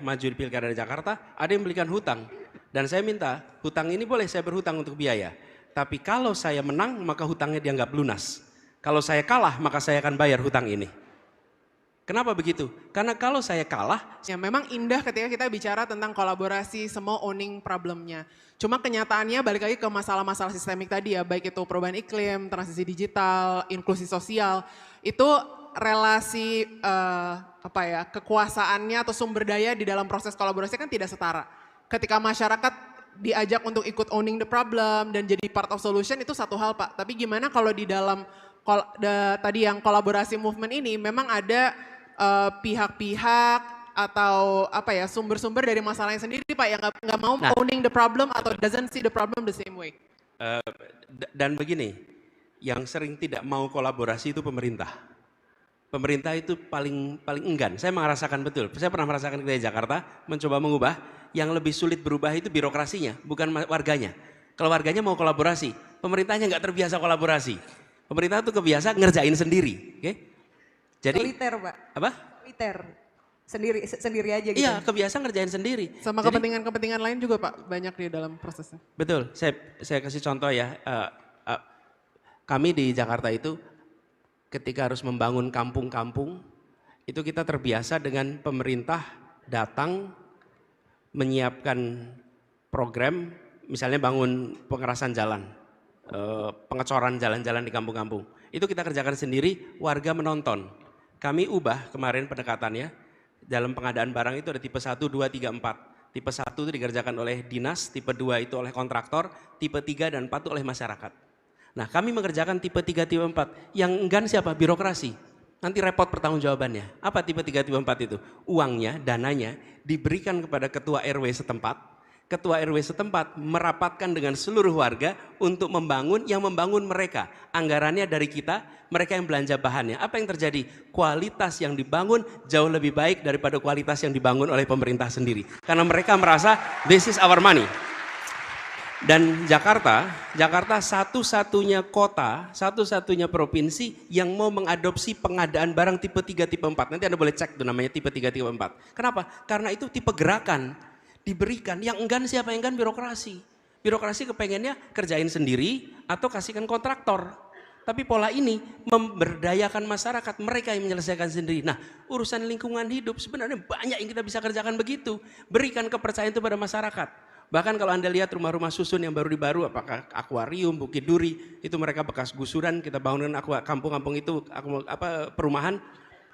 maju di Pilkada Jakarta, ada yang belikan hutang. Dan saya minta, hutang ini boleh saya berhutang untuk biaya. Tapi kalau saya menang, maka hutangnya dianggap lunas. Kalau saya kalah, maka saya akan bayar hutang ini. Kenapa begitu? Karena kalau saya kalah, Ya, memang indah ketika kita bicara tentang kolaborasi, semua owning problemnya. Cuma kenyataannya balik lagi ke masalah-masalah sistemik tadi ya, baik itu perubahan iklim, transisi digital, inklusi sosial, itu relasi kekuasaannya atau sumber daya di dalam proses kolaborasi kan tidak setara. Ketika masyarakat diajak untuk ikut owning the problem dan jadi part of solution itu satu hal Pak. Tapi gimana kalau di dalam tadi yang kolaborasi movement ini memang ada pihak-pihak atau sumber-sumber dari masalahnya sendiri Pak yang nggak mau owning the problem atau doesn't see the problem the same way. Dan begini, yang sering tidak mau kolaborasi itu pemerintah. Pemerintah itu paling enggan. Saya merasakan betul. Saya pernah merasakan di Jakarta mencoba mengubah. Yang lebih sulit berubah itu birokrasinya, bukan warganya. Kalau warganya mau kolaborasi, pemerintahnya nggak terbiasa kolaborasi. Pemerintah itu kebiasa ngerjain sendiri. Okay? Jadi soliter Pak. Apa? Soliter. Sendiri aja gitu. Iya, kebiasa ngerjain sendiri. Sama kepentingan-kepentingan lain juga Pak, banyak di dalam prosesnya. Betul, saya kasih contoh ya. Kami di Jakarta itu ketika harus membangun kampung-kampung, itu kita terbiasa dengan pemerintah datang menyiapkan program, misalnya bangun pengerasan jalan, pengecoran jalan-jalan di kampung-kampung. Itu kita kerjakan sendiri, warga menonton. Kami ubah kemarin pendekatannya, dalam pengadaan barang itu ada tipe 1, 2, 3, 4. Tipe 1 itu dikerjakan oleh dinas, tipe 2 itu oleh kontraktor, tipe 3 dan 4 itu oleh masyarakat. Nah kami mengerjakan tipe 3, tipe 4. Yang enggan siapa? Birokrasi. Nanti repot pertanggungjawabannya. Apa tipe 3, tipe 4 itu? Uangnya, dananya diberikan kepada ketua RW setempat. Ketua RW setempat merapatkan dengan seluruh warga untuk membangun, yang membangun mereka. Anggarannya dari kita, mereka yang belanja bahannya. Apa yang terjadi? Kualitas yang dibangun jauh lebih baik daripada kualitas yang dibangun oleh pemerintah sendiri. Karena mereka merasa this is our money. Dan Jakarta satu-satunya kota, satu-satunya provinsi yang mau mengadopsi pengadaan barang tipe 3, tipe 4. Nanti Anda boleh cek tuh namanya tipe 3, tipe 4. Kenapa? Karena itu tipe gerakan. Diberikan, yang enggan siapa? Yang enggan birokrasi. Birokrasi kepengennya kerjain sendiri atau kasihkan kontraktor. Tapi pola ini memberdayakan masyarakat, mereka yang menyelesaikan sendiri. Nah, urusan lingkungan hidup sebenarnya banyak yang kita bisa kerjakan begitu. Berikan kepercayaan itu pada masyarakat. Bahkan kalau Anda lihat rumah-rumah susun yang baru, apakah akuarium, Bukit Duri, itu mereka bekas gusuran, kita bangunin kampung-kampung itu, perumahan,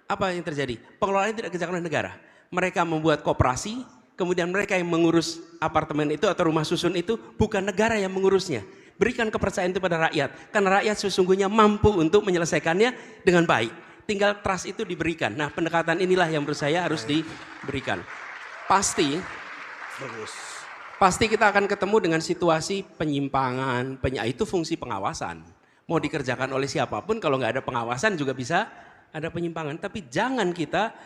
apa yang terjadi? Pengelolaannya tidak dikerjakan oleh negara. Mereka membuat koperasi, kemudian mereka yang mengurus apartemen itu atau rumah susun itu, bukan negara yang mengurusnya. Berikan kepercayaan itu pada rakyat, karena rakyat sesungguhnya mampu untuk menyelesaikannya dengan baik. Tinggal trust itu diberikan. Nah, pendekatan inilah yang menurut saya harus diberikan. Pasti kita akan ketemu dengan situasi penyimpangan, itu fungsi pengawasan. Mau dikerjakan oleh siapapun, kalau nggak ada pengawasan juga bisa ada penyimpangan. Tapi jangan kita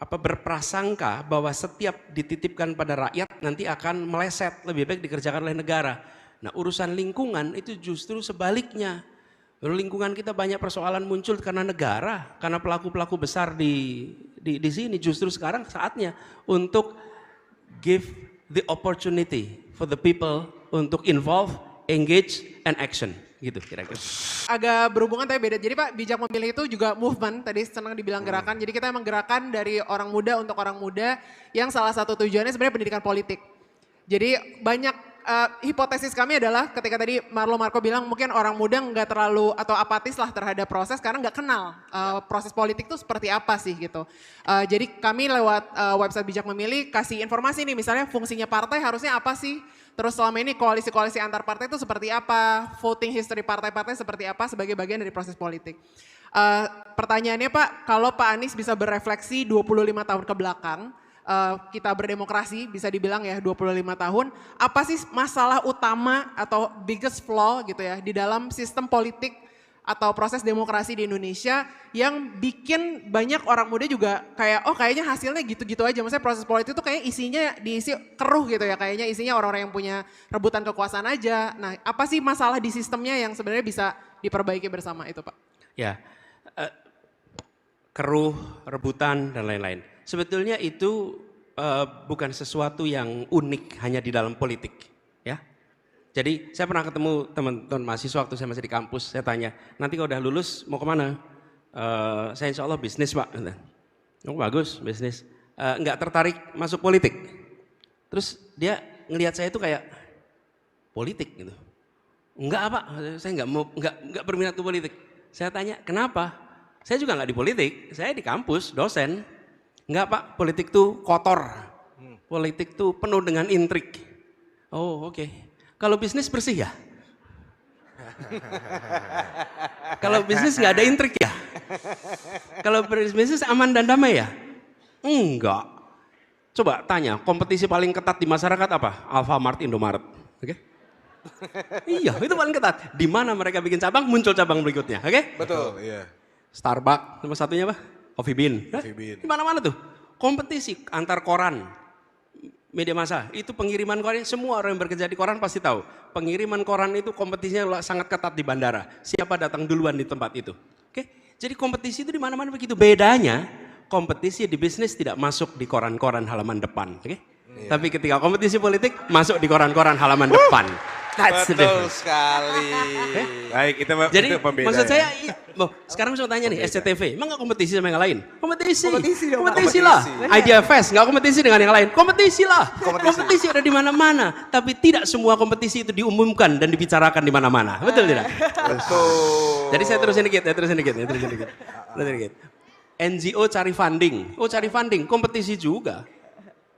berprasangka bahwa setiap dititipkan pada rakyat nanti akan meleset, lebih baik dikerjakan oleh negara. Nah, urusan lingkungan itu justru sebaliknya. Lingkungan kita banyak persoalan muncul karena negara, karena pelaku-pelaku besar di sini. Justru sekarang saatnya untuk give the opportunity for the people untuk involve, engage, and action. Gitu kira-kira. Agak berhubungan tapi beda. Jadi Pak, bijak memilih itu juga movement, tadi senang dibilang gerakan. Jadi kita emang gerakan dari orang muda untuk orang muda yang salah satu tujuannya sebenarnya pendidikan politik. Jadi banyak hipotesis kami adalah ketika tadi Marco bilang mungkin orang muda nggak terlalu atau apatis lah terhadap proses karena nggak kenal proses politik itu seperti apa sih gitu. Jadi kami lewat website bijak memilih kasih informasi nih, misalnya fungsinya partai harusnya apa sih? Terus selama ini koalisi-koalisi antar partai itu seperti apa? Voting history partai-partai seperti apa sebagai bagian dari proses politik. Pertanyaannya Pak, kalau Pak Anies bisa berefleksi 25 tahun ke belakang, kita berdemokrasi bisa dibilang ya 25 tahun, apa sih masalah utama atau biggest flaw gitu ya di dalam sistem politik atau proses demokrasi di Indonesia yang bikin banyak orang muda juga kayak kayaknya hasilnya gitu-gitu aja. Maksudnya proses politik itu kayak isinya diisi keruh gitu ya, kayaknya isinya orang-orang yang punya rebutan kekuasaan aja. Nah, apa sih masalah di sistemnya yang sebenarnya bisa diperbaiki bersama itu Pak? Ya, keruh, rebutan dan lain-lain. Sebetulnya itu bukan sesuatu yang unik hanya di dalam politik, ya. Jadi saya pernah ketemu teman-teman mahasiswa waktu saya masih di kampus, saya tanya, nanti kalau udah lulus mau kemana? Saya insya Allah bisnis Pak. Oh bagus, bisnis. Nggak tertarik masuk politik. Terus dia ngelihat saya itu kayak politik gitu. Enggak Pak, saya nggak berminat ke politik. Saya tanya, kenapa? Saya juga nggak di politik, saya di kampus, dosen. Enggak Pak, politik tuh kotor. Politik tuh penuh dengan intrik. Oh oke. Kalau bisnis bersih ya? Kalau bisnis nggak ada intrik ya? Kalau bisnis aman dan damai ya? Enggak. Coba tanya, kompetisi paling ketat di masyarakat apa? Alfamart, Indomaret. Oke? Iya, itu paling ketat. Di mana mereka bikin cabang, muncul cabang berikutnya. Oke? Betul, iya. Starbucks, nomor satunya apa? Coffee Bean. Coffee Bean. Di mana-mana tuh. Kompetisi antar koran, media massa. Itu pengiriman koran, semua orang yang bekerja di koran pasti tahu. Pengiriman koran itu kompetisinya sangat ketat di bandara. Siapa datang duluan di tempat itu. Oke? Jadi kompetisi itu di mana-mana begitu. Bedanya, kompetisi di bisnis tidak masuk di koran-koran halaman depan. Oke? Iya. Tapi ketika kompetisi politik, masuk di koran-koran halaman depan. That's the Betul difference. sekali. Baik, Jadi itu pembeda maksud ya. saya, sekarang saya mau tanya nih, SCTV, emang gak kompetisi sama yang lain? Kompetisi, Kompetisi dong, Pak. kompetisi lah. Kompetisi. Idea Fest gak kompetisi dengan yang lain, kompetisi lah. Kompetisi. Kompetisi ada di mana-mana, tapi tidak semua kompetisi itu diumumkan dan dibicarakan di mana-mana, betul tidak? Betul. Jadi saya terusin dikit. NGO cari funding, cari funding, kompetisi juga.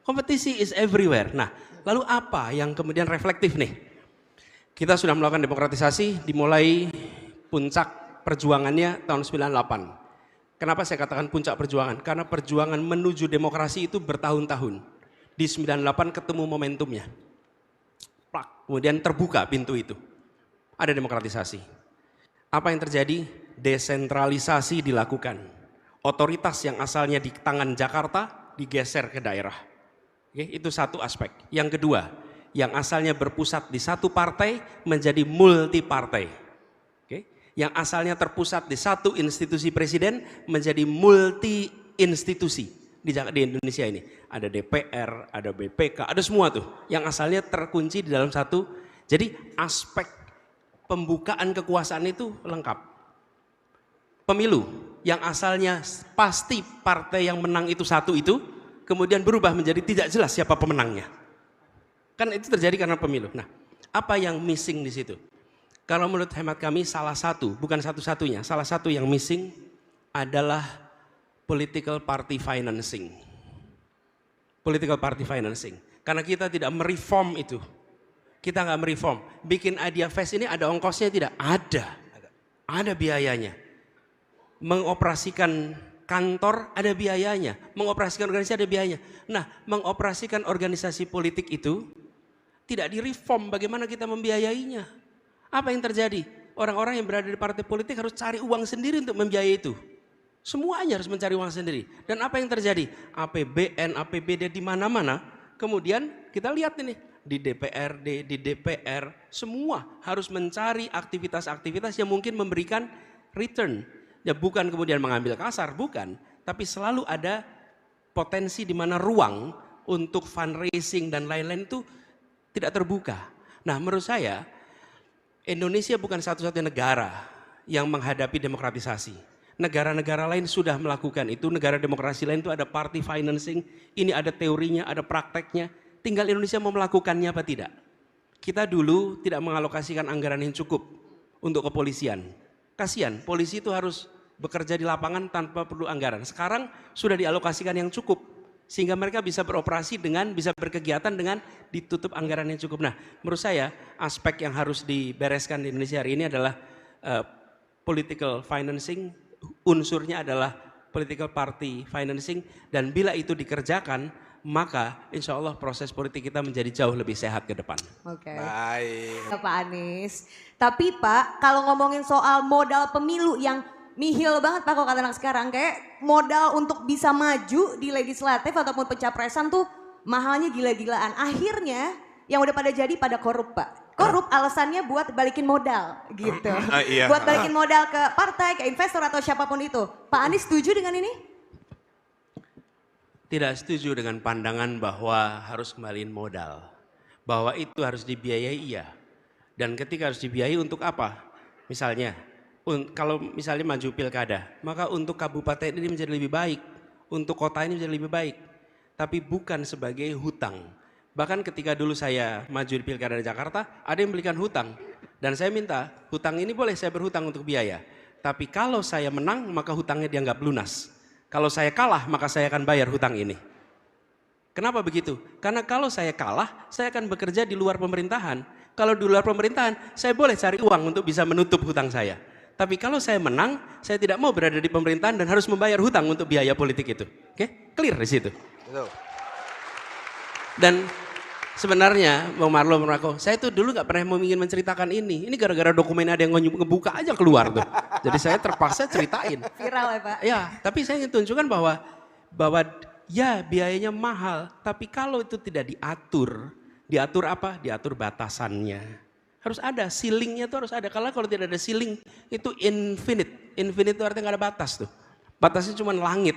Kompetisi is everywhere. Nah, lalu apa yang kemudian reflektif nih? Kita sudah melakukan demokratisasi, dimulai puncak perjuangannya tahun 98. Kenapa saya katakan puncak perjuangan? Karena perjuangan menuju demokrasi itu bertahun-tahun. Di 98 ketemu momentumnya. Plak, kemudian terbuka pintu itu. Ada demokratisasi. Apa yang terjadi? Desentralisasi dilakukan. Otoritas yang asalnya di tangan Jakarta digeser ke daerah. Oke, itu satu aspek. Yang kedua, yang asalnya berpusat di satu partai menjadi multi partai. Oke, yang asalnya terpusat di satu institusi presiden menjadi multi institusi di Indonesia ini. Ada DPR, ada BPK, ada semua tuh. Yang asalnya terkunci di dalam satu. Jadi aspek pembukaan kekuasaan itu lengkap. Pemilu yang asalnya pasti partai yang menang itu satu itu, kemudian berubah menjadi tidak jelas siapa pemenangnya. Kan itu terjadi karena pemilu. Nah, apa yang missing di situ? Kalau menurut hemat kami salah satu, bukan satu-satunya, salah satu yang missing adalah political party financing. Political party financing. Karena kita tidak mereform itu. Kita nggak mereform. Bikin Idea Fest ini ada ongkosnya tidak? Ada. Ada biayanya. Mengoperasikan kantor ada biayanya. Mengoperasikan organisasi ada biayanya. Nah, mengoperasikan organisasi politik itu tidak direform, bagaimana kita membiayainya? Apa yang terjadi? Orang-orang yang berada di partai politik harus cari uang sendiri untuk membiayai itu. Semuanya harus mencari uang sendiri. Dan apa yang terjadi? APBN, APBD di mana-mana. Kemudian kita lihat ini di DPRD, di DPR, semua harus mencari aktivitas-aktivitas yang mungkin memberikan return. Ya bukan kemudian mengambil kasar, bukan. Tapi selalu ada potensi di mana ruang untuk fundraising dan lain-lain itu tidak terbuka. Nah, menurut saya Indonesia bukan satu-satunya negara yang menghadapi demokratisasi. Negara-negara lain sudah melakukan itu, negara demokrasi lain itu ada party financing, ini ada teorinya, ada prakteknya. Tinggal Indonesia mau melakukannya apa tidak. Kita dulu tidak mengalokasikan anggaran yang cukup untuk kepolisian. Kasihan, polisi itu harus bekerja di lapangan tanpa perlu anggaran. Sekarang sudah dialokasikan yang cukup. Sehingga mereka bisa beroperasi bisa berkegiatan dengan ditutup anggaran yang cukup. Nah, menurut saya aspek yang harus dibereskan di Indonesia hari ini adalah political financing, unsurnya adalah political party financing, dan bila itu dikerjakan, maka insya Allah proses politik kita menjadi jauh lebih sehat ke depan. Oke. Baik. Pak Anies. Tapi Pak, kalau ngomongin soal modal pemilu yang nihil banget Pak kalau kata anak sekarang, kayak modal untuk bisa maju di legislatif ataupun pencapresan tuh mahalnya gila-gilaan. Akhirnya yang udah pada jadi pada korup Pak. Korup alasannya buat balikin modal gitu. Iya. Buat balikin modal ke partai, ke investor atau siapapun itu. Pak Anies setuju dengan ini? tidak setuju dengan pandangan bahwa harus kembaliin modal. Bahwa itu harus dibiayai, iya. Dan ketika harus dibiayai untuk apa? Misalnya, kalau misalnya maju pilkada, maka untuk kabupaten ini menjadi lebih baik. Untuk kota ini menjadi lebih baik. Tapi bukan sebagai hutang. Bahkan ketika dulu saya maju di pilkada di Jakarta, ada yang belikan hutang. Dan saya minta, hutang ini boleh saya berhutang untuk biaya. Tapi kalau saya menang, maka hutangnya dianggap lunas. Kalau saya kalah, maka saya akan bayar hutang ini. Kenapa begitu? Karena kalau saya kalah, saya akan bekerja di luar pemerintahan. Kalau di luar pemerintahan, saya boleh cari uang untuk bisa menutup hutang saya. Tapi kalau saya menang, saya tidak mau berada di pemerintahan dan harus membayar hutang untuk biaya politik itu. Oke? Clear di situ. Betul. Dan sebenarnya, Bang Marlo, saya tuh dulu nggak pernah mau ingin menceritakan ini. Ini gara-gara dokumen ada yang ngebuka aja keluar tuh. Jadi saya terpaksa ceritain. Viral ya Pak? Ya, tapi saya ingin tunjukkan bahwa ya biayanya mahal. Tapi kalau itu tidak diatur apa? Diatur batasannya. Harus ada, ceilingnya tuh harus ada. Kalau tidak ada ceiling, itu infinite. Infinite itu artinya nggak ada batas tuh. Batasnya cuma langit.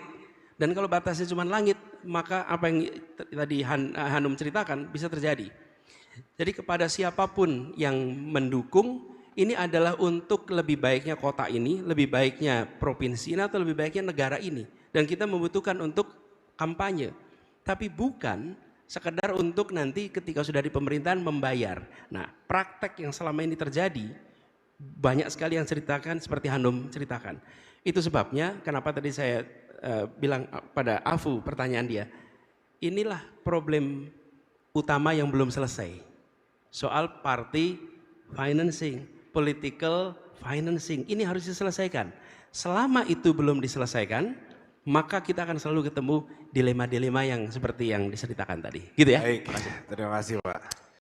Dan kalau batasnya cuma langit, maka apa yang tadi Hanum ceritakan bisa terjadi. Jadi kepada siapapun yang mendukung, ini adalah untuk lebih baiknya kota ini, lebih baiknya provinsi ini, atau lebih baiknya negara ini. Dan kita membutuhkan untuk kampanye. Tapi bukan sekedar untuk nanti ketika sudah di pemerintahan membayar. Nah, praktek yang selama ini terjadi, banyak sekali yang ceritakan seperti Hanum ceritakan. Itu sebabnya kenapa tadi saya bilang pada Afu pertanyaan dia, inilah problem utama yang belum selesai. Soal party financing, political financing, ini harus diselesaikan. Selama itu belum diselesaikan, maka kita akan selalu ketemu dilema-dilema yang seperti yang diceritakan tadi. Gitu ya. Baik, terima kasih Pak.